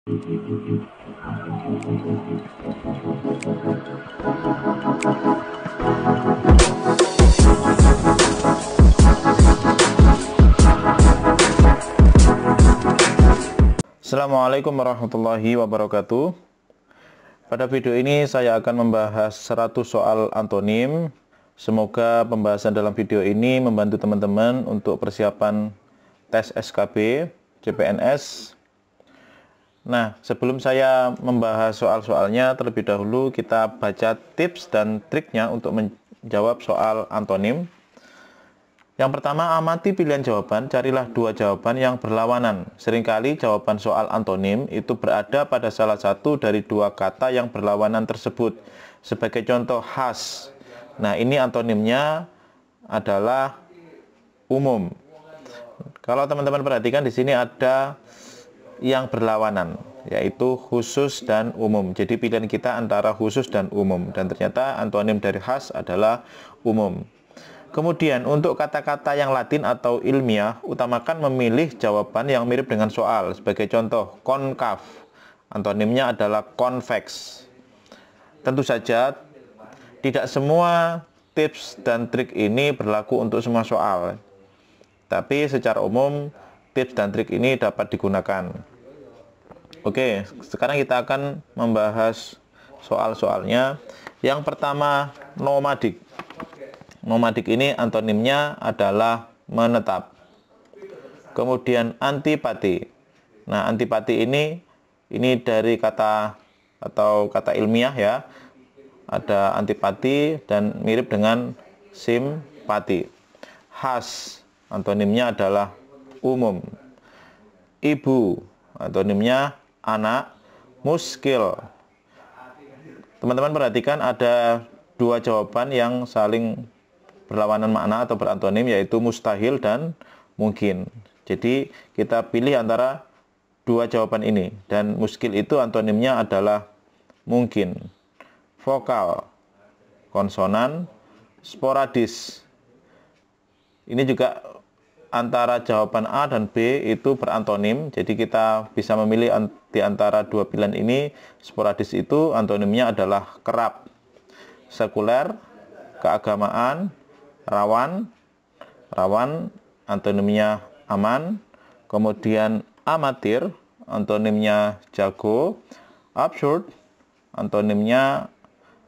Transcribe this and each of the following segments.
Assalamualaikum warahmatullahi wabarakatuh. Pada video ini saya akan membahas 100 soal antonim. Semoga pembahasan dalam video ini membantu teman-teman untuk persiapan tes SKB, CPNS. Nah, sebelum saya membahas soal-soalnya, terlebih dahulu kita baca tips dan triknya untuk menjawab soal antonim. Yang pertama, amati pilihan jawaban, carilah dua jawaban yang berlawanan. Seringkali jawaban soal antonim itu berada pada salah satu dari dua kata yang berlawanan tersebut. Sebagai contoh, khas. Nah, ini antonimnya adalah umum. Kalau teman-teman perhatikan di sini ada yang berlawanan, yaitu khusus dan umum. Jadi pilihan kita antara khusus dan umum. Dan ternyata antonim dari khas adalah umum. Kemudian untuk kata-kata yang Latin atau ilmiah, utamakan memilih jawaban yang mirip dengan soal. Sebagai contoh, konkav, antonimnya adalah konveks. Tentu saja tidak semua tips dan trik ini berlaku untuk semua soal. Tapi secara umum tips dan trik ini dapat digunakan. Oke, sekarang kita akan membahas soal-soalnya. Yang pertama, nomadik. Nomadik ini antonimnya adalah menetap. Kemudian antipati. Nah, antipati ini dari kata atau kata ilmiah ya. Ada antipati dan mirip dengan simpati. Khas, antonimnya adalah umum. Ibu, antonimnya anak. Muskil. Teman-teman perhatikan ada dua jawaban yang saling berlawanan makna atau berantonim, yaitu mustahil dan mungkin. Jadi kita pilih antara dua jawaban ini, dan muskil itu antonimnya adalah mungkin. Vokal, konsonan, sporadis. Ini juga antara jawaban A dan B itu berantonim, jadi kita bisa memilih di antara dua pilihan ini. Sporadis itu antonimnya adalah kerap. Sekuler, keagamaan, rawan antonimnya aman. Kemudian amatir, antonimnya jago. Absurd, antonimnya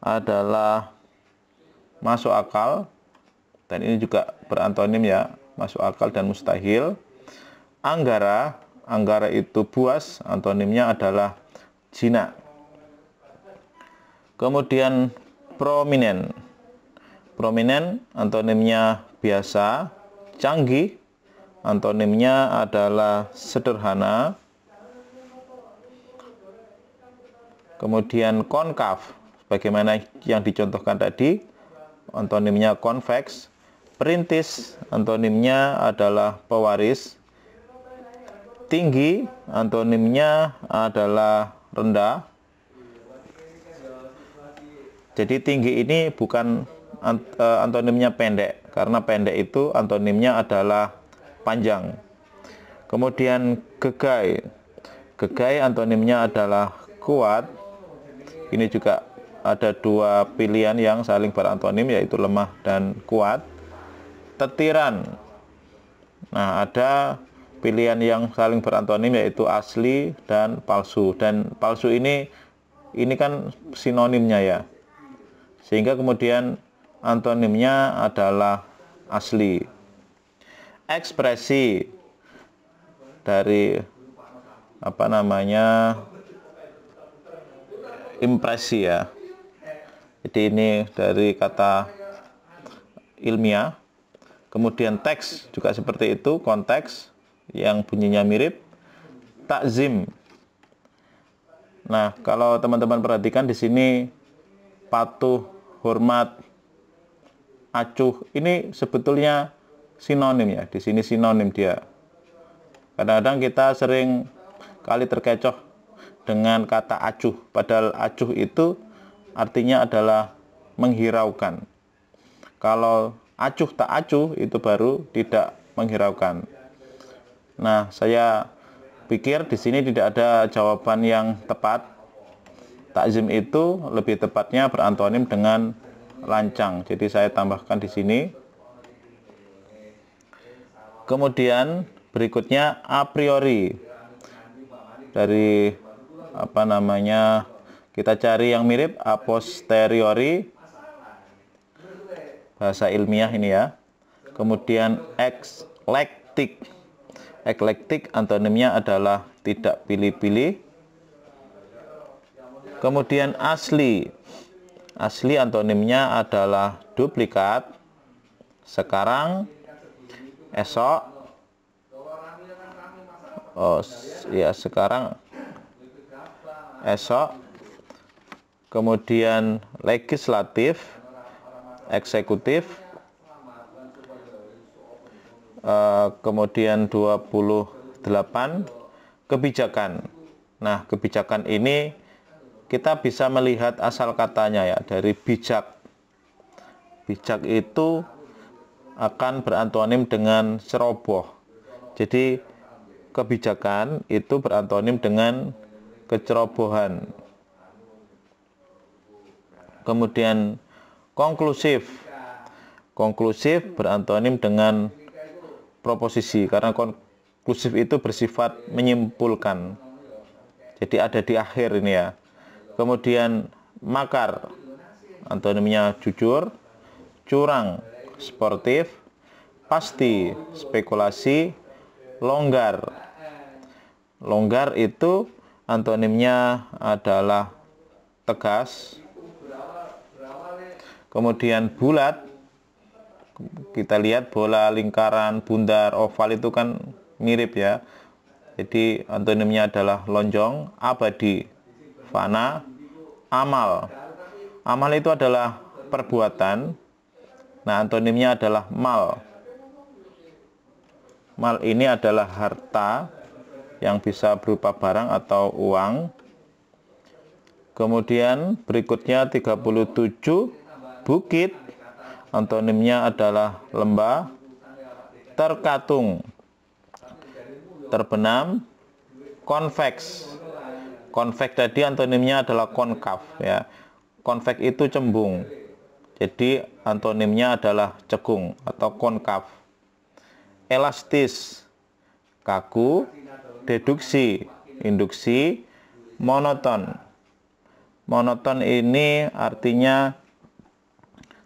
adalah masuk akal, dan ini juga berantonim ya, masuk akal dan mustahil. Anggara itu buas, antonimnya adalah jinak. Kemudian prominent, antonimnya biasa. Canggih, antonimnya adalah sederhana. Kemudian konkav, bagaimana yang dicontohkan tadi, antonimnya konveks. Perintis, antonimnya adalah pewaris. Tinggi, antonimnya adalah rendah. Jadi tinggi ini bukan antonimnya pendek, karena pendek itu antonimnya adalah panjang. Kemudian gegai, antonimnya adalah kuat. Ini juga ada dua pilihan yang saling berantonim, yaitu lemah dan kuat. Tetiran, nah ada pilihan yang saling berantonim, yaitu asli dan palsu. Dan palsu ini kan sinonimnya ya, sehingga kemudian antonimnya adalah asli. Ekspresi dari impresi ya. Jadi ini dari kata ilmiah. Kemudian teks juga seperti itu, konteks yang bunyinya mirip. Takzim. Nah, kalau teman-teman perhatikan di sini patuh, hormat, acuh, ini sebetulnya sinonim ya. Di sini sinonim dia. Kadang-kadang kita sering kali terkecoh dengan kata acuh, padahal acuh itu artinya adalah menghiraukan. Kalau acuh tak acuh itu baru tidak menghiraukan. Nah, saya pikir di sini tidak ada jawaban yang tepat. Takzim itu lebih tepatnya berantonim dengan lancang. Jadi saya tambahkan di sini. Kemudian berikutnya a priori. Dari kita cari yang mirip, a posteriori, bahasa ilmiah ini ya. Kemudian eklektik. Eklektik antonimnya adalah tidak pilih-pilih. Kemudian asli. Asli antonimnya adalah duplikat. Sekarang, esok. Sekarang, esok. Kemudian legislatif, eksekutif. Kemudian 28, kebijakan. Nah, kebijakan ini kita bisa melihat asal katanya ya, dari bijak. Bijak itu akan berantonim dengan ceroboh. Jadi kebijakan itu berantonim dengan kecerobohan. Kemudian konklusif. Konklusif berantonim dengan proposisi, karena konklusif itu bersifat menyimpulkan. Jadi ada di akhir ini ya. Kemudian makar, antonimnya jujur. Curang, sportif. Pasti, spekulasi. Longgar. Longgar itu antonimnya adalah tegas. Kemudian bulat. Kita lihat bola, lingkaran, bundar, oval itu kan mirip ya. Jadi antonimnya adalah lonjong. Abadi, fana. Amal. Amal itu adalah perbuatan. Nah, antonimnya adalah mal. Mal ini adalah harta yang bisa berupa barang atau uang. Kemudian berikutnya 37, bukit. Antonimnya adalah lembah. Terkatung, terbenam. Konveks. Konveks tadi antonimnya adalah konkav ya. Konveks itu cembung. Jadi antonimnya adalah cekung atau konkav. Elastis, kaku. Deduksi, induksi. Monoton. Monoton ini artinya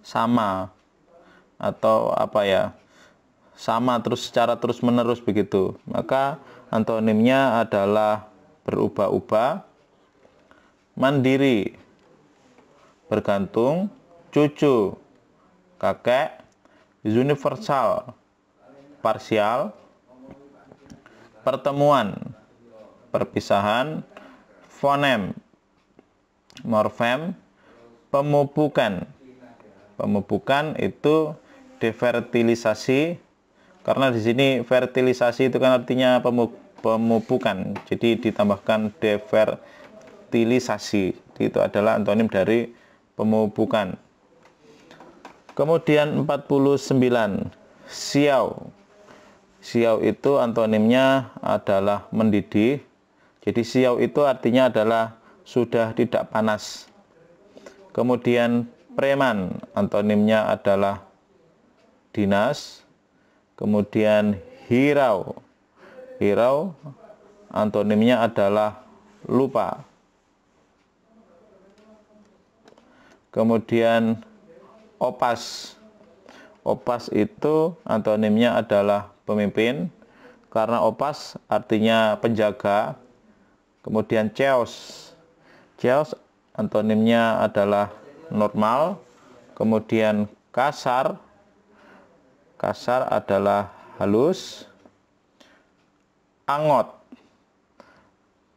sama atau sama terus secara terus menerus begitu. Maka antonimnya adalah berubah-ubah. Mandiri, bergantung. Cucu, kakek. Universal, parsial. Pertemuan, perpisahan. Fonem, morfem. Pemupukan. Pemupukan itu defertilisasi, karena di sini fertilisasi itu kan artinya pemupukan. Jadi ditambahkan defertilisasi. Itu adalah antonim dari pemupukan. Kemudian 49, siau. Siau itu antonimnya adalah mendidih. Jadi siau itu artinya adalah sudah tidak panas. Kemudian preman, antonimnya adalah dinas. Kemudian hirau. Hirau antonimnya adalah lupa. Kemudian opas. Opas itu antonimnya adalah pemimpin, karena opas artinya penjaga. Kemudian chaos. Chaos antonimnya adalah normal. Kemudian kasar. Kasar adalah halus. Angot.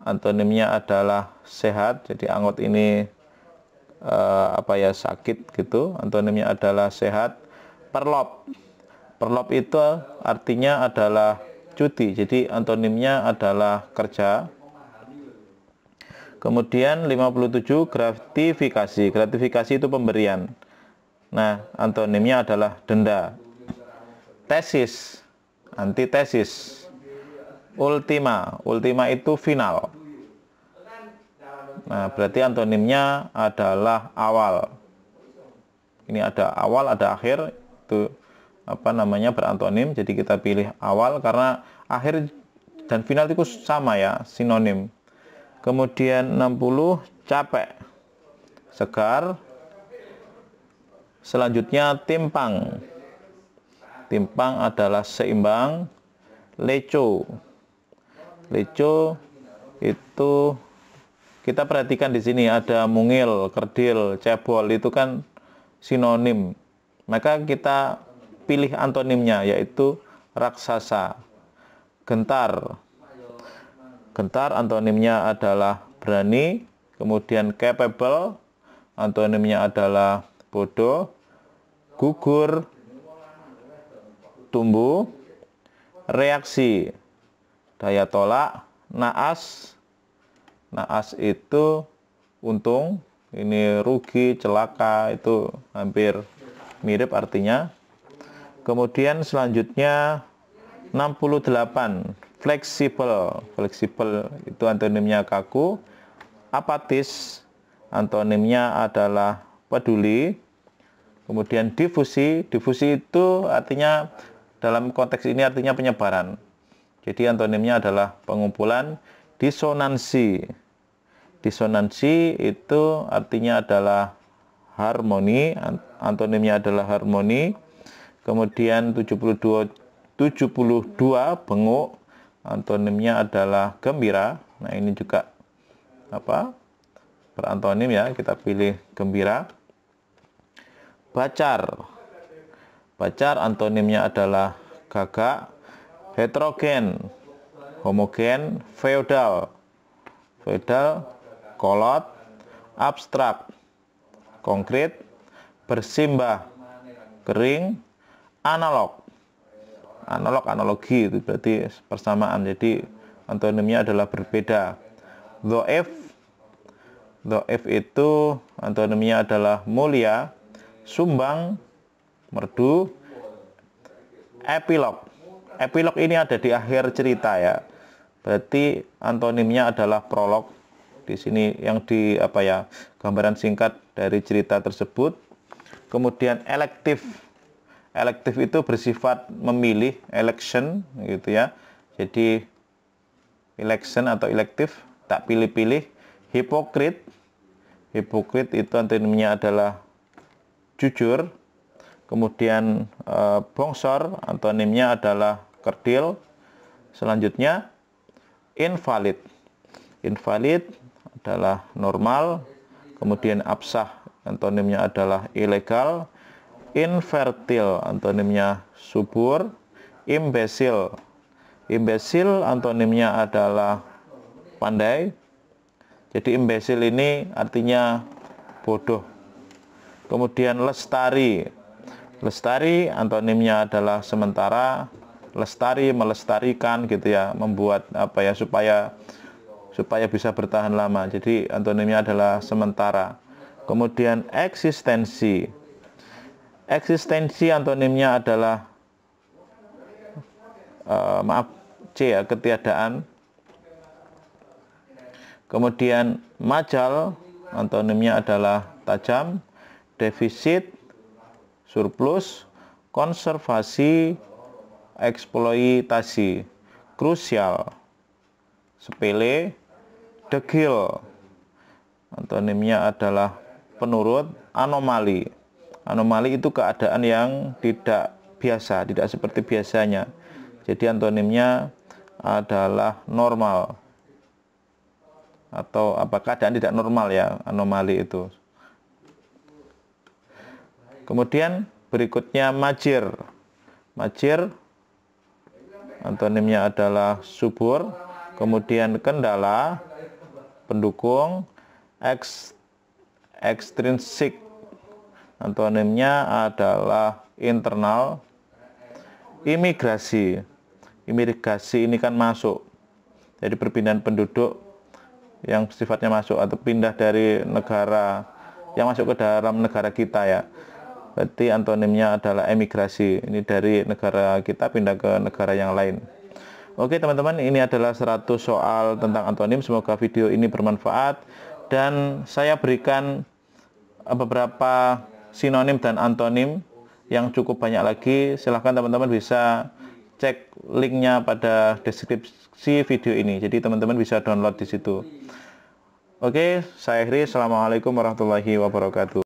Antonimnya adalah sehat. Jadi angot ini sakit gitu. Antonimnya adalah sehat. Perlop. Perlop itu artinya adalah cuti. Jadi antonimnya adalah kerja. Kemudian 57, gratifikasi. Gratifikasi itu pemberian. Nah, antonimnya adalah denda. Tesis, antitesis. ultima. Ultima itu final. Nah, berarti antonimnya adalah awal. Ini ada awal, ada akhir, itu apa namanya berantonim. Jadi kita pilih awal karena akhir dan final itu sama ya, sinonim. Kemudian 60 capek, segar. Selanjutnya timpang. Timpang adalah seimbang. Leco. Leco itu kita perhatikan di sini ada mungil, kerdil, cebol, itu kan sinonim. Maka kita pilih antonimnya, yaitu raksasa. Gentar. Gentar antonimnya adalah berani. Kemudian capable antonimnya adalah bodoh. Gugur, tumbuh. Reaksi, daya tolak. Naas. Naas itu untung. Ini rugi, celaka, itu hampir mirip artinya. Kemudian selanjutnya 68, fleksibel. Fleksibel itu antonimnya kaku. Apatis antonimnya adalah peduli. Kemudian difusi. Difusi itu artinya dalam konteks ini artinya penyebaran. Jadi antonimnya adalah pengumpulan. Disonansi. Disonansi itu artinya adalah harmoni, antonimnya adalah harmoni. Kemudian 72 benguk, antonimnya adalah gembira. Nah, ini juga apa? Berantonim ya, kita pilih gembira. Bacar. Bacar antonimnya adalah gagak. Heterogen, homogen. Feodal. Feodal, kolot. Abstrak, konkret. Bersimbah, kering. Analog. Analog, analogi, itu berarti persamaan. Jadi antonimnya adalah berbeda. Dho'if. Dho'if itu antonimnya adalah mulia. Sumbang, merdu. Epilog. Epilog ini ada di akhir cerita ya. Berarti antonimnya adalah prolog. Di sini yang di apa ya, gambaran singkat dari cerita tersebut. Kemudian elektif. Elektif itu bersifat memilih, election gitu ya. Jadi election atau elektif, tak pilih-pilih. Hipokrit. Hipokrit itu antonimnya adalah jujur. Kemudian bongsor antonimnya adalah kerdil. Selanjutnya invalid. Invalid adalah normal. Kemudian absah antonimnya adalah ilegal. Infertil antonimnya subur. Imbesil. Imbesil antonimnya adalah pandai. Jadi imbesil ini artinya bodoh. Kemudian lestari. Lestari antonimnya adalah sementara. Lestari, melestarikan gitu ya, membuat apa ya, supaya bisa bertahan lama. Jadi antonimnya adalah sementara. Kemudian eksistensi. Eksistensi antonimnya adalah C ya, ketiadaan. Kemudian majal antonimnya adalah tajam. Defisit, surplus. Konservasi, eksploitasi. Krusial, sepele. Degil antonimnya adalah penurut. Anomali. Anomali itu keadaan yang tidak biasa, tidak seperti biasanya. Jadi antonimnya adalah normal, atau apa, keadaan tidak normal ya, anomali itu. Kemudian berikutnya majir. Majir antonimnya adalah subur. Kemudian kendala, pendukung. Ekstrinsik antonimnya adalah internal. Imigrasi. Imigrasi ini kan masuk. Jadi perpindahan penduduk yang sifatnya masuk atau pindah dari negara yang masuk ke dalam negara kita ya. Berarti antonimnya adalah emigrasi. Ini dari negara kita pindah ke negara yang lain. Oke teman-teman, ini adalah 100 soal tentang antonim. Semoga video ini bermanfaat, dan saya berikan beberapa sinonim dan antonim yang cukup banyak lagi. Silahkan teman-teman bisa cek linknya pada deskripsi video ini, jadi teman-teman bisa download di situ. Oke, saya akhiri. Assalamualaikum warahmatullahi wabarakatuh.